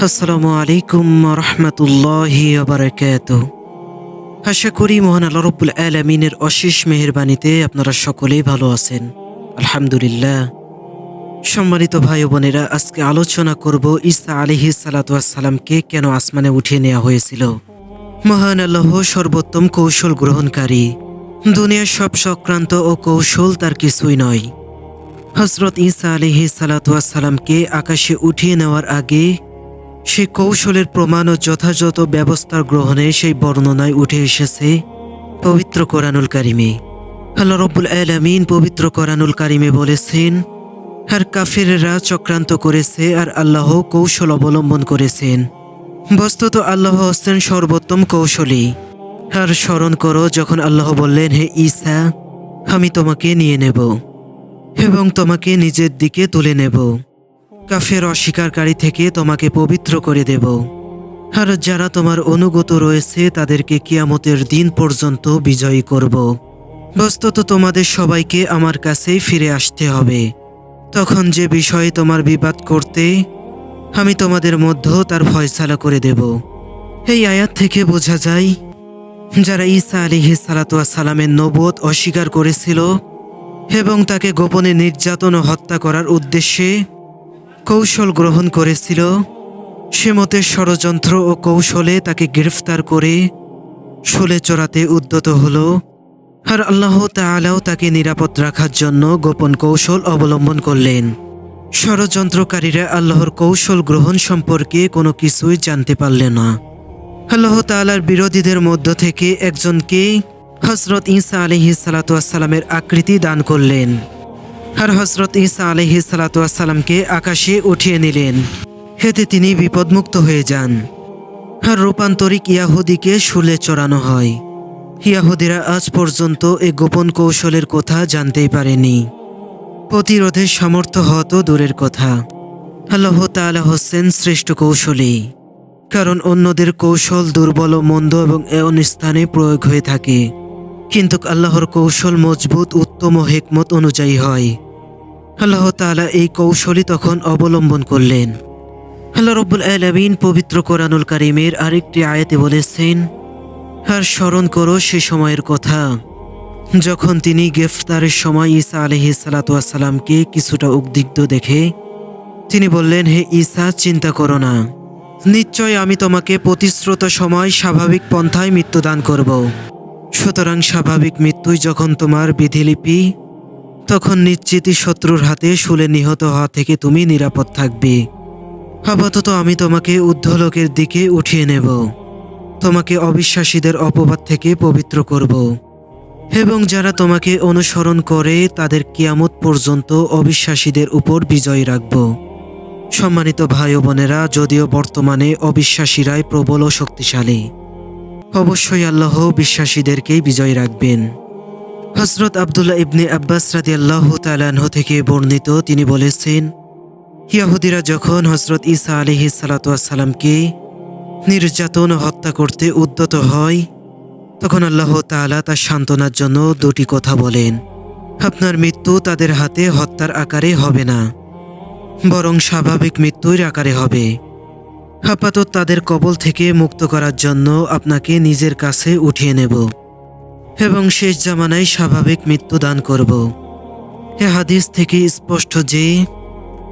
আসসালামু আলাইকুম রহমতুল্লাহি বারাকাতুহু। আশা করি মহান আল্লাহ রব্বুল আলামিনের অশেষ মেহেরবানিতে আপনারা সকলেই ভালো আছেন। আলহামদুলিল্লাহ। সম্মানিত ভাই ও বোনেরা, আজকে আলোচনা করব ঈসা আলাইহিস সালাতু ওয়াস সালামকে কেন আসমানে উঠিয়ে নেওয়া হয়েছিল। মহান আল্লাহ সর্বোত্তম কৌশল গ্রহণকারী। দুনিয়ার সব চক্রান্ত ও কৌশল তার কিছুই নয়। হযরত ঈসা আলাইহিস সালাতু ওয়াস সালামকে আকাশে উঠিয়ে নেওয়ার আগে সেই কৌশলের প্রমাণ ও যথাযথ ব্যবস্থা গ্রহণে সেই বর্ণনায় উঠে এসেছে পবিত্র কোরআনুল কারিমে। আল্লাহ রব্বুল আলামিন পবিত্র কোরআনুল কারিমে বলেছেন, আর কাফিররা চক্রান্ত করেছে আর আল্লাহ কৌশল অবলম্বন করেছেন। বস্তুত আল্লাহ হচ্ছেন সর্বোত্তম কৌশলী। আর স্মরণ করো যখন আল্লাহ বললেন, হে ঈসা, আমি তোমাকে নিয়ে নেব এবং তোমাকে নিজের দিকে তুলে নেব, কাফের অস্বীকারী থেকে তোমাকে পবিত্র করে দেব, আর যারা তোমার অনুগত রয়েছে তাদেরকে কিয়ামতের দিন পর্যন্ত বিজয়ী করব। বস্তুত তোমাদের সবাইকে আমার কাছেই ফিরে আসতে হবে। তখন যে বিষয়ে তোমার বিবাদ করতে, আমি তোমাদের মধ্যে তার ফয়সালা করে দেব। এই আয়াত থেকে বোঝা যায়, যারা ঈসা আলাইহিস সালাতু ওয়াস সালামের নবুয়ত অস্বীকার করেছিল এবং তাকে গোপনে নির্যাতন ও হত্যা করার উদ্দেশ্যে কৌশল গ্রহণ করেছিল, সে মতে ষড়যন্ত্র ও কৌশলে তাকে গ্রেফতার করে শুলে চড়াতে উদ্যত হল। আর আল্লাহ তাআলাও তাকে নিরাপদ রাখার জন্য গোপন কৌশল অবলম্বন করলেন। ষড়যন্ত্রকারীরা আল্লাহর কৌশল গ্রহণ সম্পর্কে কোনো কিছুই জানতে পারল না। আল্লাহ তাআলার বিরোধীদের মধ্য থেকে একজনকে হযরত ঈসা আলাইহিস সালাতু ওয়াস সালামের আকৃতি দান করলেন, আর হযরত ঈসা আলাইহিস সালাতু ওয়াস সালামকে আকাশে উঠিয়ে নিলেন। এতে তিনি বিপদমুক্ত হয়ে যান। আর রূপান্তরিক ইয়াহুদিকে শুলে চড়ানো হয়। ইয়াহুদিরা আজ পর্যন্ত এই গোপন কৌশলের কথা জানতেই পারেনি। প্রতিরোধের সামর্থ্য হওয়া তো দূরের কথা, আল্লাহ তাআলা হচ্ছেন শ্রেষ্ঠ কৌশলী। কারণ অন্যদের কৌশল দুর্বল ও মন্দ এবং এমন স্থানে প্রয়োগ হয়ে থাকে, কিন্তু আল্লাহর কৌশল মজবুত, উত্তম ও হিকমত অনুযায়ী হয়। আল্লাহ তাআলা এই কৌশলই তখন অবলম্বন করলেন। আল্লাহ রব্বুল আলামিন পবিত্র কোরআনুল কারীমের আরেকটি আয়াতে বলেছেন, আর স্মরণ করো সে সময়ের কথা যখন তিনি গ্রেফতারের সময় ঈসা আলাইহিস সালাতু ওয়াস সালামকে কিছুটা উদ্বিগ্ন দেখে তিনি বললেন, হে ঈসা, চিন্তা করো না, নিশ্চয় আমি তোমাকে প্রতিশ্রুত সময় স্বাভাবিক পন্থায় মৃত্যুদান করব। সুতরাং স্বাভাবিক মৃত্যুই যখন তোমার বিধিলিপি, তখন নিশ্চিতই শত্রুর হাতে শুলে নিহত হওয়া থেকে তুমি নিরাপদ থাকবে। আপাতত আমি তোমাকে ঊর্ধ্বলোকের দিকে উঠিয়ে নেব, তোমাকে অবিশ্বাসীদের অপবাদ থেকে পবিত্র করব এবং যারা তোমাকে অনুসরণ করে তাদের কিয়ামত পর্যন্ত অবিশ্বাসীদের উপর বিজয় রাখব। সম্মানিত ভাই ও বোনেরা, যদিও বর্তমানে অবিশ্বাসীরাই প্রবল ও শক্তিশালী, অবশ্যই আল্লাহ বিশ্বাসীদেরকেই বিজয় রাখবেন। হযরত আব্দুল্লাহ ইবনে আব্বাস রাদিয়াল্লাহু তাআলা আনহু থেকে বর্ণিত, তিনি বলেছেন, ইয়াহুদিরা যখন হযরত ঈসা আলাইহিস সালাতু ওয়াস সালামকে নির্যাতন ও হত্যা করতে উদ্যত হয়, তখন আল্লাহ তাআলা তার সান্ত্বনার জন্য দুটি কথা বলেন। আপনার মৃত্যু তাদের হাতে হত্যার আকারে হবে না, বরং স্বাভাবিক মৃত্যুর আকারে হবে। আপাতত তাদের কবল থেকে মুক্ত করার জন্য আপনাকে নিজের কাছে উঠিয়ে নেব এবং শেষ জামানায় স্বাভাবিক মৃত্যু দান করব। এ হাদিস থেকে স্পষ্ট যে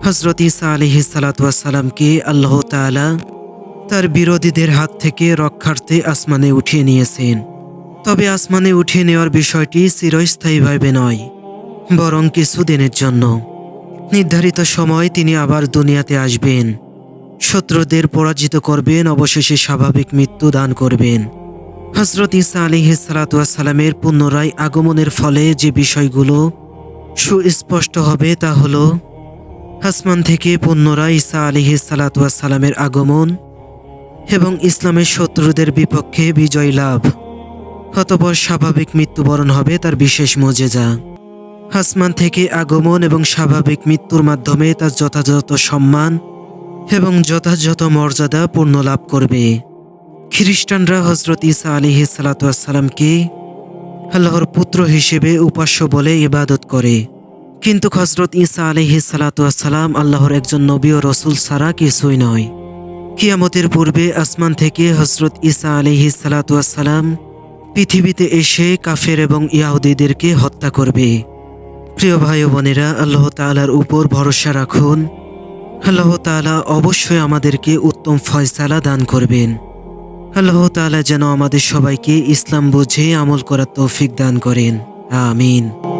হযরত ঈসা আলাইহিস সালাতু ওয়াস সালামকে আল্লাহ তাআলা তার বিরোধীদের হাত থেকে রক্ষার্থে আসমানে উঠিয়ে নিয়েছেন। তবে আসমানে উঠিয়ে নেওয়ার বিষয়টি চিরস্থায়ীভাবে নয়, বরং কিছুদিনের জন্য। নির্ধারিত সময় তিনি আবার দুনিয়াতে আসবেন, শত্রুদের পরাজিত করবেন, অবশেষে স্বাভাবিক মৃত্যু দান করবেন। হযরত ঈসা আলাইহিস সালাতু ওয়াস সালামের পুনরায় আগমনের ফলে যে বিষয়গুলো সুস্পষ্ট হবে তা হলো আসমান থেকে পুনরায় ঈসা আলাইহিস সালাতু ওয়াস সালামের আগমন এবং ইসলামের শত্রুদের বিপক্ষে বিজয় লাভ। অতঃপর স্বাভাবিক মৃত্যুবরণ হবে তার বিশেষ মুজিজা। আসমান থেকে আগমন এবং স্বাভাবিক মৃত্যুর মাধ্যমে তার যথাযথ সম্মান এবং যথাযথ মর্যাদা পূর্ণ লাভ করবে। খ্রিস্টানরা হযরত ঈসা আলাইহিস সালাতু ওয়াস সালামকে আল্লাহর পুত্র হিসেবে উপাস্য বলে ইবাদত করে, কিন্তু হযরত ঈসা আলাইহিস সালাতু ওয়াস সালাম আল্লাহর একজন নবী ও রাসূল ছাড়া কিছুই নয়। কিয়ামতের পূর্বে আসমান থেকে হযরত ঈসা আলাইহিস সালাতু ওয়াস সালাম পৃথিবীতে এসে কাফের এবং ইয়াহুদীদেরকে হত্যা করবে। প্রিয় ভাই ও বোনেরা, আল্লাহ তাআলার উপর ভরসা রাখুন। আল্লাহ তাআলা অবশ্যই আমাদেরকে উত্তম ফয়সালা দান করবেন। আল্লাহ তাআলা যেন আমাদের সবাইকে ইসলাম বুঝে আমল করার তৌফিক দান করেন। আমিন।